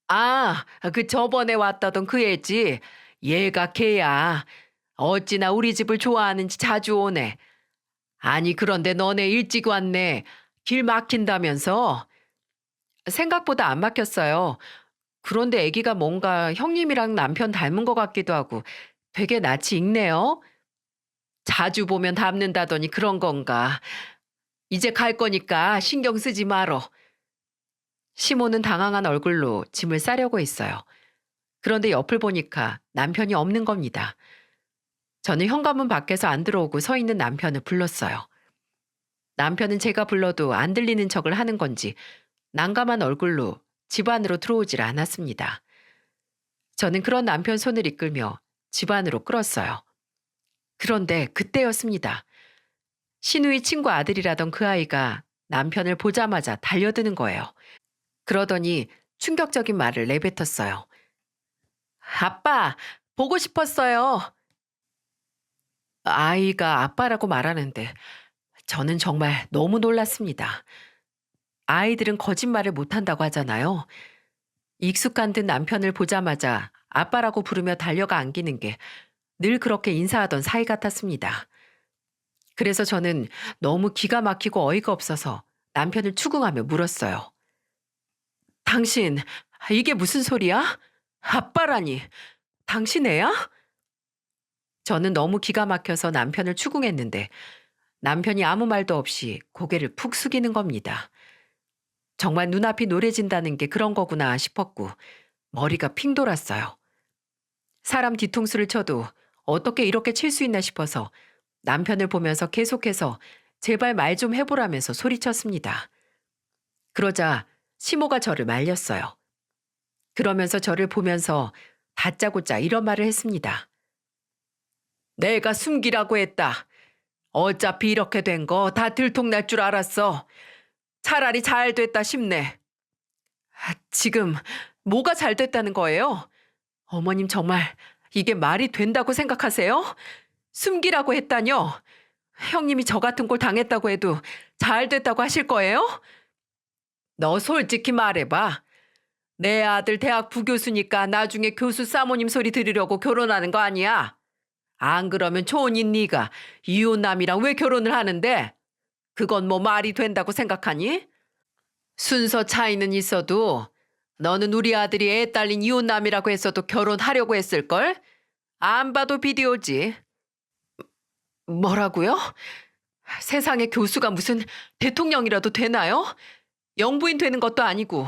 아, 그 저번에 왔다던 그 애지. 얘가 걔야. 어찌나 우리 집을 좋아하는지 자주 오네. 아니, 그런데 너네 일찍 왔네. 길 막힌다면서? 생각보다 안 막혔어요. 그런데 아기가 뭔가 형님이랑 남편 닮은 것 같기도 하고 되게 낯이 익네요. 자주 보면 닮는다더니 그런 건가. 이제 갈 거니까 신경 쓰지 말어. 시모는 당황한 얼굴로 짐을 싸려고 했어요. 그런데 옆을 보니까 남편이 없는 겁니다. 저는 현관문 밖에서 안 들어오고 서 있는 남편을 불렀어요. 남편은 제가 불러도 안 들리는 척을 하는 건지 난감한 얼굴로 집 안으로 들어오질 않았습니다. 저는 그런 남편 손을 이끌며 집 안으로 끌었어요. 그런데 그때였습니다. 신우이 친구 아들이라던 그 아이가 남편을 보자마자 달려드는 거예요. 그러더니 충격적인 말을 내뱉었어요. 아빠, 보고 싶었어요. 아이가 아빠라고 말하는데 저는 정말 너무 놀랐습니다. 아이들은 거짓말을 못한다고 하잖아요. 익숙한 듯 남편을 보자마자 아빠라고 부르며 달려가 안기는 게 늘 그렇게 인사하던 사이 같았습니다. 그래서 저는 너무 기가 막히고 어이가 없어서 남편을 추궁하며 물었어요. 당신, 이게 무슨 소리야? 아빠라니, 당신 애야? 저는 너무 기가 막혀서 남편을 추궁했는데 남편이 아무 말도 없이 고개를 푹 숙이는 겁니다. 정말 눈앞이 노래진다는 게 그런 거구나 싶었고 머리가 핑 돌았어요. 사람 뒤통수를 쳐도 어떻게 이렇게 칠 수 있나 싶어서 남편을 보면서 계속해서 제발 말 좀 해보라면서 소리쳤습니다. 그러자 시모가 저를 말렸어요. 그러면서 저를 보면서 다짜고짜 이런 말을 했습니다. 내가 숨기라고 했다. 어차피 이렇게 된 거 다 들통날 줄 알았어. 차라리 잘 됐다 싶네. 지금 뭐가 잘 됐다는 거예요? 어머님 정말 이게 말이 된다고 생각하세요? 숨기라고 했다뇨? 형님이 저 같은 꼴 당했다고 해도 잘 됐다고 하실 거예요? 너 솔직히 말해봐. 내 아들 대학 부교수니까 나중에 교수 사모님 소리 들으려고 결혼하는 거 아니야? 안 그러면 초혼인 네가 이혼남이랑 왜 결혼을 하는데? 그건 뭐 말이 된다고 생각하니? 순서 차이는 있어도 너는 우리 아들이 애 딸린 이혼남이라고 했어도 결혼하려고 했을걸? 안 봐도 비디오지. 뭐라고요? 세상에 교수가 무슨 대통령이라도 되나요? 영부인 되는 것도 아니고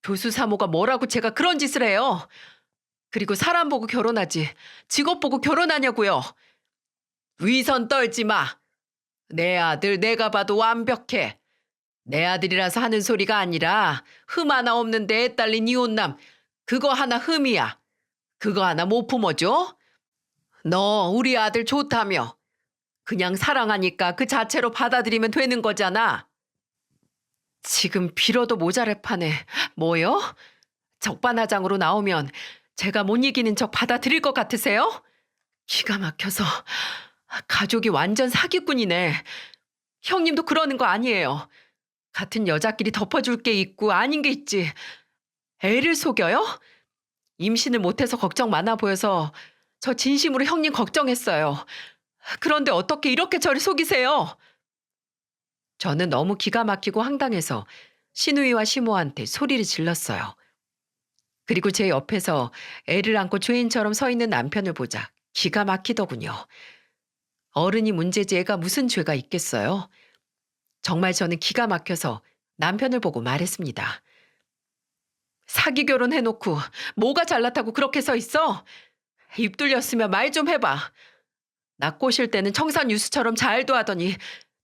교수 사모가 뭐라고 제가 그런 짓을 해요. 그리고 사람 보고 결혼하지 직업 보고 결혼하냐고요. 위선 떨지 마. 내 아들 내가 봐도 완벽해. 내 아들이라서 하는 소리가 아니라 흠 하나 없는데 애 딸린 이혼남 그거 하나 흠이야. 그거 하나 못 품어줘? 너 우리 아들 좋다며. 그냥 사랑하니까 그 자체로 받아들이면 되는 거잖아. 지금 빌어도 모자랄 판에 뭐요? 적반하장으로 나오면 제가 못 이기는 척 받아들일 것 같으세요? 기가 막혀서 가족이 완전 사기꾼이네. 형님도 그러는 거 아니에요. 같은 여자끼리 덮어줄 게 있고 아닌 게 있지. 애를 속여요? 임신을 못해서 걱정 많아 보여서 저 진심으로 형님 걱정했어요. 그런데 어떻게 이렇게 저를 속이세요? 저는 너무 기가 막히고 황당해서 시누이와 시모한테 소리를 질렀어요. 그리고 제 옆에서 애를 안고 죄인처럼 서 있는 남편을 보자 기가 막히더군요. 어른이 문제지 애가 무슨 죄가 있겠어요? 정말 저는 기가 막혀서 남편을 보고 말했습니다. 사기 결혼해놓고 뭐가 잘났다고 그렇게 서 있어? 입 뚫렸으면 말 좀 해봐. 나 꼬실 때는 청산유수처럼 잘도 하더니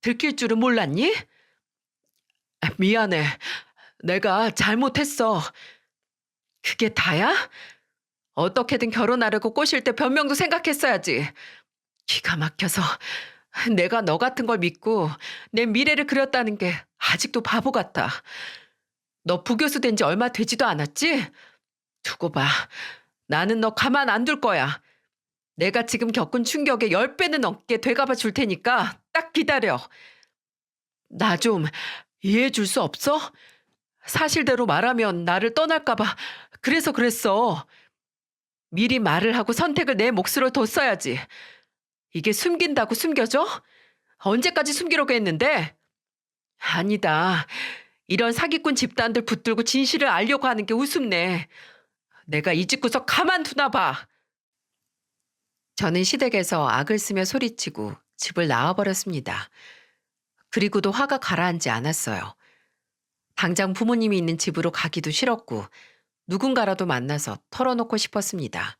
들킬 줄은 몰랐니? 미안해. 내가 잘못했어. 그게 다야? 어떻게든 결혼하려고 꼬실 때 변명도 생각했어야지. 기가 막혀서 내가 너 같은 걸 믿고 내 미래를 그렸다는 게 아직도 바보 같아. 너 부교수 된 지 얼마 되지도 않았지? 두고 봐. 나는 너 가만 안 둘 거야. 내가 지금 겪은 충격의 10배는 넘게 되갚아 줄 테니까 딱 기다려. 나 좀 이해해 줄 수 없어? 사실대로 말하면 나를 떠날까 봐 그래서 그랬어. 미리 말을 하고 선택을 내 몫으로 뒀어야지. 이게 숨긴다고 숨겨져? 언제까지 숨기려고 했는데? 아니다. 이런 사기꾼 집단들 붙들고 진실을 알려고 하는 게 우습네. 내가 이 집구석 가만두나 봐. 저는 시댁에서 악을 쓰며 소리치고 집을 나와버렸습니다. 그리고도 화가 가라앉지 않았어요. 당장 부모님이 있는 집으로 가기도 싫었고 누군가라도 만나서 털어놓고 싶었습니다.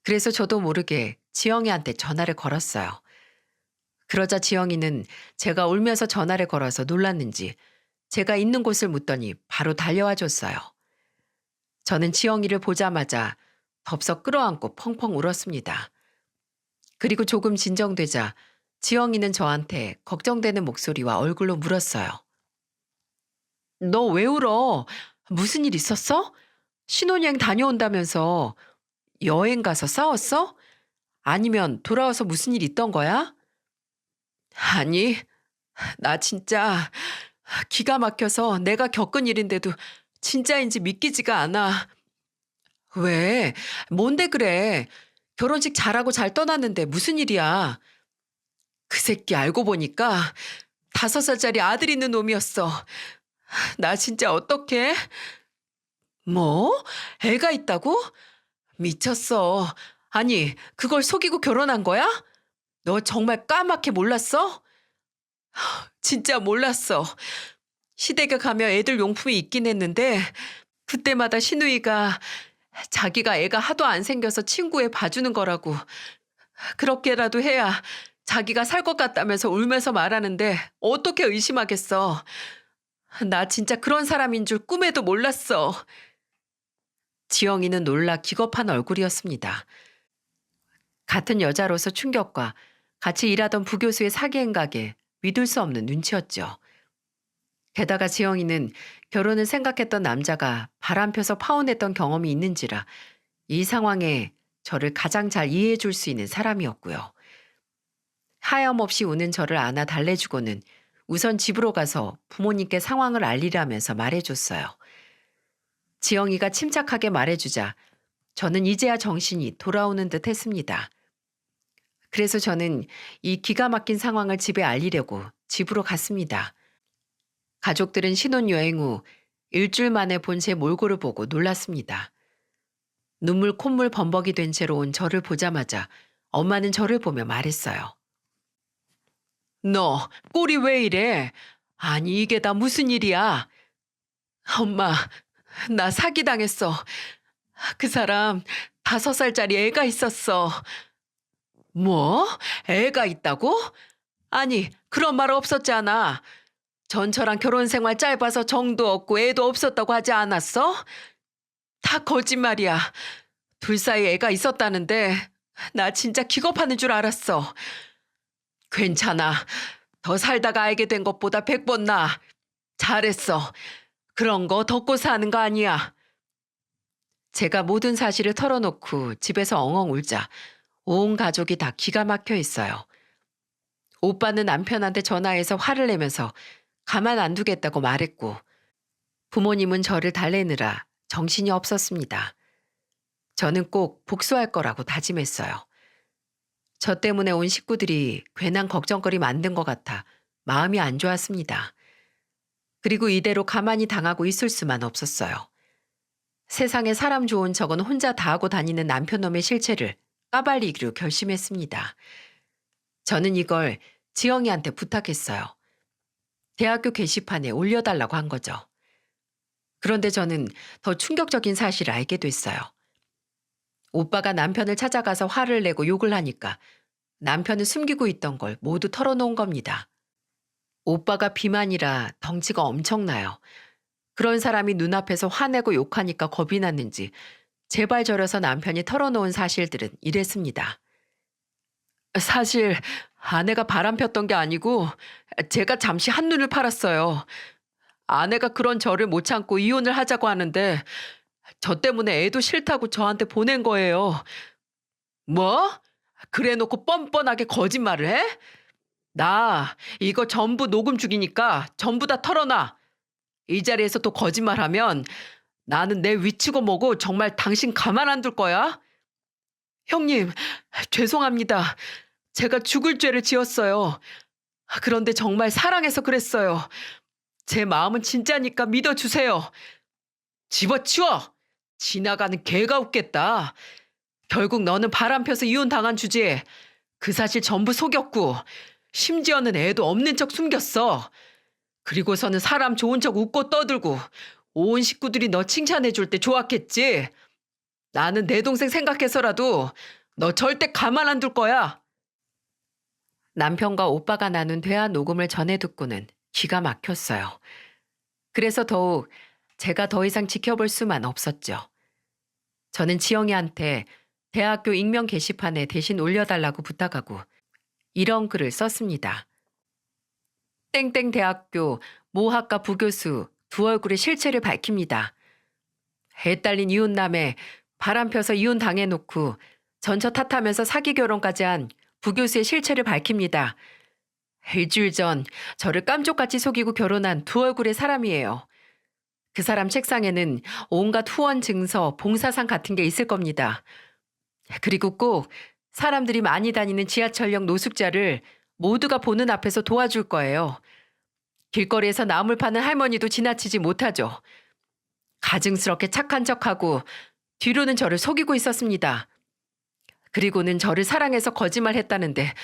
그래서 저도 모르게 지영이한테 전화를 걸었어요. 그러자 지영이는 제가 울면서 전화를 걸어서 놀랐는지 제가 있는 곳을 묻더니 바로 달려와 줬어요. 저는 지영이를 보자마자 덥석 끌어안고 펑펑 울었습니다. 그리고 조금 진정되자 지영이는 저한테 걱정되는 목소리와 얼굴로 물었어요. 너 왜 울어? 무슨 일 있었어? 신혼여행 다녀온다면서 여행 가서 싸웠어? 아니면 돌아와서 무슨 일 있던 거야? 아니, 나 진짜 기가 막혀서 내가 겪은 일인데도 진짜인지 믿기지가 않아. 왜? 뭔데 그래? 결혼식 잘하고 잘 떠났는데 무슨 일이야? 그 새끼 알고 보니까 5살짜리 아들 있는 놈이었어. 나 진짜 어떡해? 뭐? 애가 있다고? 미쳤어. 아니, 그걸 속이고 결혼한 거야? 너 정말 까맣게 몰랐어? 진짜 몰랐어. 시댁에 가면 애들 용품이 있긴 했는데 그때마다 시누이가 자기가 애가 하도 안 생겨서 친구애 봐주는 거라고. 그렇게라도 해야 자기가 살 것 같다면서 울면서 말하는데 어떻게 의심하겠어. 나 진짜 그런 사람인 줄 꿈에도 몰랐어. 지영이는 놀라 기겁한 얼굴이었습니다. 같은 여자로서 충격과 같이 일하던 부교수의 사기 행각에 믿을 수 없는 눈치였죠. 게다가 지영이는 결혼을 생각했던 남자가 바람펴서 파혼했던 경험이 있는지라 이 상황에 저를 가장 잘 이해해 줄 수 있는 사람이었고요. 하염없이 우는 저를 안아 달래주고는 우선 집으로 가서 부모님께 상황을 알리라면서 말해줬어요. 지영이가 침착하게 말해주자 저는 이제야 정신이 돌아오는 듯 했습니다. 그래서 저는 이 기가 막힌 상황을 집에 알리려고 집으로 갔습니다. 가족들은 신혼여행 후 일주일 만에 본 제 몰골을 보고 놀랐습니다. 눈물 콧물 범벅이 된 채로 온 저를 보자마자 엄마는 저를 보며 말했어요. 너 꼴이 왜 이래? 아니 이게 다 무슨 일이야? 엄마, 나 사기당했어. 그 사람 5살짜리 애가 있었어. 뭐? 애가 있다고? 아니 그런 말 없었잖아. 전처랑 결혼 생활 짧아서 정도 없고 애도 없었다고 하지 않았어? 다 거짓말이야. 둘 사이에 애가 있었다는데 나 진짜 기겁하는 줄 알았어. 괜찮아. 더 살다가 알게 된 것보다 100번 나아. 잘했어. 그런 거 덮고 사는 거 아니야. 제가 모든 사실을 털어놓고 집에서 엉엉 울자 온 가족이 다 기가 막혀 있어요. 오빠는 남편한테 전화해서 화를 내면서 가만 안 두겠다고 말했고 부모님은 저를 달래느라 정신이 없었습니다. 저는 꼭 복수할 거라고 다짐했어요. 저 때문에 온 식구들이 괜한 걱정거리 만든 것 같아 마음이 안 좋았습니다. 그리고 이대로 가만히 당하고 있을 수만 없었어요. 세상에 사람 좋은 척은 혼자 다 하고 다니는 남편놈의 실체를 까발리기로 결심했습니다. 저는 이걸 지영이한테 부탁했어요. 대학교 게시판에 올려달라고 한 거죠. 그런데 저는 더 충격적인 사실을 알게 됐어요. 오빠가 남편을 찾아가서 화를 내고 욕을 하니까 남편은 숨기고 있던 걸 모두 털어놓은 겁니다. 오빠가 비만이라 덩치가 엄청나요. 그런 사람이 눈앞에서 화내고 욕하니까 겁이 났는지 제발 저려서 남편이 털어놓은 사실들은 이랬습니다. 사실 아내가 바람폈던 게 아니고 제가 잠시 한눈을 팔았어요. 아내가 그런 저를 못 참고 이혼을 하자고 하는데 저 때문에 애도 싫다고 저한테 보낸 거예요. 뭐? 그래 놓고 뻔뻔하게 거짓말을 해? 나 이거 전부 녹음 중이니까 전부 다 털어놔. 이 자리에서 또 거짓말하면 나는 내 위치고 뭐고 정말 당신 가만 안 둘 거야. 형님, 죄송합니다. 제가 죽을 죄를 지었어요. 그런데 정말 사랑해서 그랬어요. 제 마음은 진짜니까 믿어주세요. 집어치워! 지나가는 개가 웃겠다. 결국 너는 바람펴서 이혼당한 주제에 그 사실 전부 속였고 심지어는 애도 없는 척 숨겼어. 그리고서는 사람 좋은 척 웃고 떠들고 온 식구들이 너 칭찬해 줄 때 좋았겠지. 나는 내 동생 생각해서라도 너 절대 가만 안 둘 거야. 남편과 오빠가 나눈 대화 녹음을 전해 듣고는 기가 막혔어요. 그래서 더욱 제가 더 이상 지켜볼 수만 없었죠. 저는 지영이한테 대학교 익명 게시판에 대신 올려달라고 부탁하고 이런 글을 썼습니다. 땡땡 대학교 모 학과 부교수 두 얼굴의 실체를 밝힙니다. 애 딸린 이혼남에 바람펴서 이혼 당해놓고 전처 탓하면서 사기 결혼까지 한 부교수의 실체를 밝힙니다. 일주일 전 저를 깜쪽같이 속이고 결혼한 두 얼굴의 사람이에요. 그 사람 책상에는 온갖 후원 증서, 봉사상 같은 게 있을 겁니다. 그리고 꼭 사람들이 많이 다니는 지하철역 노숙자를 모두가 보는 앞에서 도와줄 거예요. 길거리에서 나물 파는 할머니도 지나치지 못하죠. 가증스럽게 착한 척하고 뒤로는 저를 속이고 있었습니다. 그리고는 저를 사랑해서 거짓말했다는데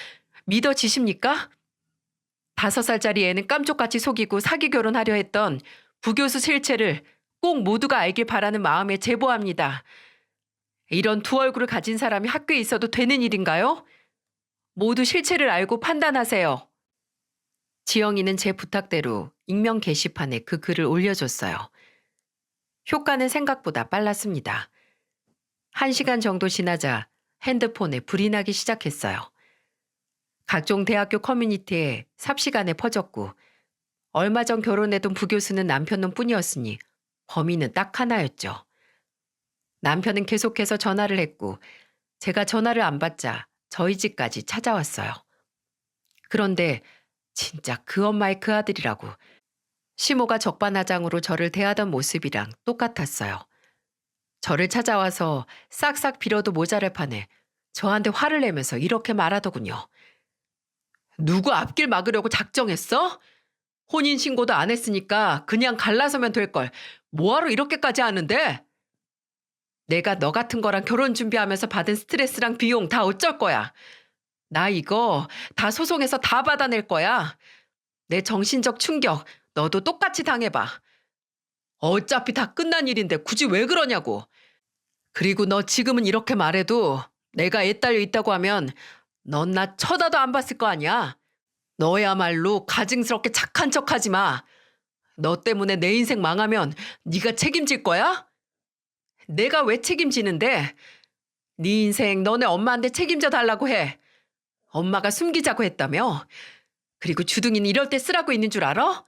믿어지십니까? 5살짜리 애는 깜쪽같이 속이고 사기 결혼하려 했던 부교수 실체를 꼭 모두가 알길 바라는 마음에 제보합니다. 이런 두 얼굴을 가진 사람이 학교에 있어도 되는 일인가요? 모두 실체를 알고 판단하세요. 지영이는 제 부탁대로 익명 게시판에 그 글을 올려줬어요. 효과는 생각보다 빨랐습니다. 1시간 정도 지나자 핸드폰에 불이 나기 시작했어요. 각종 대학교 커뮤니티에 삽시간에 퍼졌고 얼마 전 결혼해둔 부교수는 남편놈 뿐이었으니 범인은 딱 하나였죠. 남편은 계속해서 전화를 했고 제가 전화를 안 받자 저희 집까지 찾아왔어요. 그런데 진짜 그 엄마의 그 아들이라고 시모가 적반하장으로 저를 대하던 모습이랑 똑같았어요. 저를 찾아와서 싹싹 빌어도 모자랄 판에 저한테 화를 내면서 이렇게 말하더군요. 누구 앞길 막으려고 작정했어? 혼인신고도 안 했으니까 그냥 갈라서면 될걸. 뭐하러 이렇게까지 하는데? 내가 너 같은 거랑 결혼 준비하면서 받은 스트레스랑 비용 다 어쩔 거야. 나 이거 다 소송해서 다 받아낼 거야. 내 정신적 충격 너도 똑같이 당해봐. 어차피 다 끝난 일인데 굳이 왜 그러냐고. 그리고 너 지금은 이렇게 말해도 내가 애 딸려 있다고 하면 넌 나 쳐다도 안 봤을 거 아니야. 너야말로 가증스럽게 착한 척하지 마. 너 때문에 내 인생 망하면 네가 책임질 거야? 내가 왜 책임지는데? 네 인생 너네 엄마한테 책임져 달라고 해. 엄마가 숨기자고 했다며? 그리고 주둥이는 이럴 때 쓰라고 있는 줄 알아?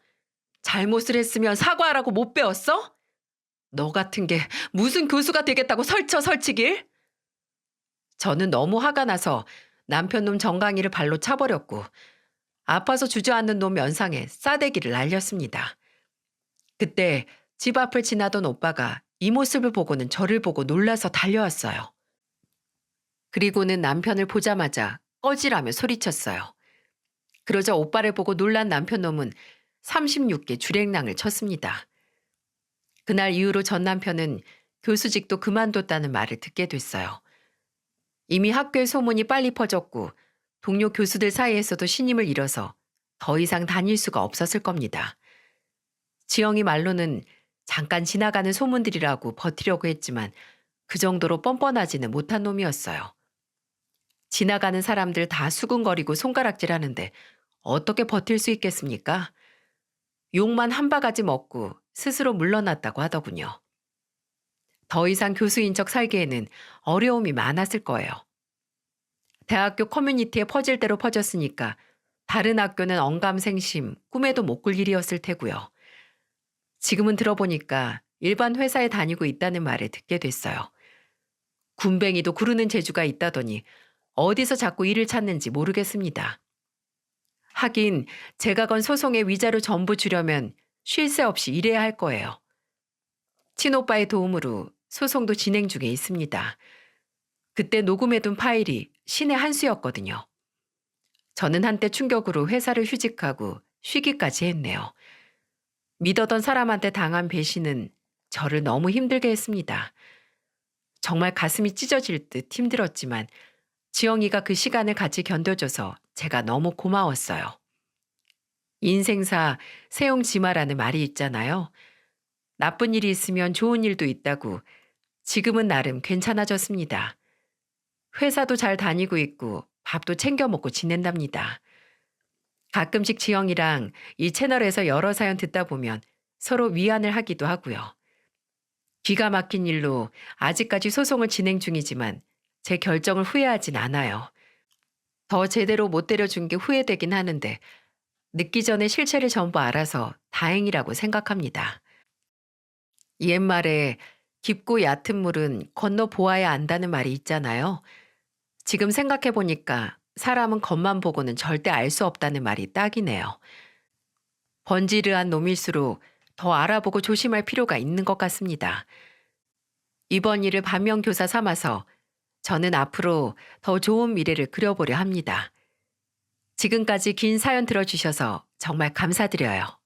잘못을 했으면 사과하라고 못 배웠어? 너 같은 게 무슨 교수가 되겠다고 설치길? 저는 너무 화가 나서 남편 놈 정강이를 발로 차버렸고 아파서 주저앉는 놈 면상에 싸대기를 날렸습니다. 그때 집 앞을 지나던 오빠가 이 모습을 보고는 저를 보고 놀라서 달려왔어요. 그리고는 남편을 보자마자 꺼지라며 소리쳤어요. 그러자 오빠를 보고 놀란 남편 놈은 36개 주랭랑을 쳤습니다. 그날 이후로 전 남편은 교수직도 그만뒀다는 말을 듣게 됐어요. 이미 학교의 소문이 빨리 퍼졌고 동료 교수들 사이에서도 신임을 잃어서 더 이상 다닐 수가 없었을 겁니다. 지영이 말로는 잠깐 지나가는 소문들이라고 버티려고 했지만 그 정도로 뻔뻔하지는 못한 놈이었어요. 지나가는 사람들 다 수군거리고 손가락질하는데 어떻게 버틸 수 있겠습니까? 욕만 한 바가지 먹고 스스로 물러났다고 하더군요. 더 이상 교수인 척 살기에는 어려움이 많았을 거예요. 대학교 커뮤니티에 퍼질 대로 퍼졌으니까 다른 학교는 언감생심, 꿈에도 못 꿀 일이었을 테고요. 지금은 들어보니까 일반 회사에 다니고 있다는 말을 듣게 됐어요. 군뱅이도 구르는 재주가 있다더니 어디서 자꾸 일을 찾는지 모르겠습니다. 하긴 제가 건 소송의 위자료 전부 주려면 쉴 새 없이 일해야 할 거예요. 친오빠의 도움으로 소송도 진행 중에 있습니다. 그때 녹음해둔 파일이 신의 한 수였거든요. 저는 한때 충격으로 회사를 휴직하고 쉬기까지 했네요. 믿었던 사람한테 당한 배신은 저를 너무 힘들게 했습니다. 정말 가슴이 찢어질 듯 힘들었지만 지영이가 그 시간을 같이 견뎌줘서 제가 너무 고마웠어요. 인생사 세용지마라는 말이 있잖아요. 나쁜 일이 있으면 좋은 일도 있다고 지금은 나름 괜찮아졌습니다. 회사도 잘 다니고 있고 밥도 챙겨 먹고 지낸답니다. 가끔씩 지영이랑 이 채널에서 여러 사연 듣다 보면 서로 위안을 하기도 하고요. 기가 막힌 일로 아직까지 소송을 진행 중이지만 제 결정을 후회하진 않아요. 더 제대로 못 때려준 게 후회되긴 하는데 늦기 전에 실체를 전부 알아서 다행이라고 생각합니다. 옛말에 깊고 얕은 물은 건너 보아야 안다는 말이 있잖아요. 지금 생각해보니까 사람은 겉만 보고는 절대 알 수 없다는 말이 딱이네요. 번지르한 놈일수록 더 알아보고 조심할 필요가 있는 것 같습니다. 이번 일을 반면교사 삼아서 저는 앞으로 더 좋은 미래를 그려보려 합니다. 지금까지 긴 사연 들어주셔서 정말 감사드려요.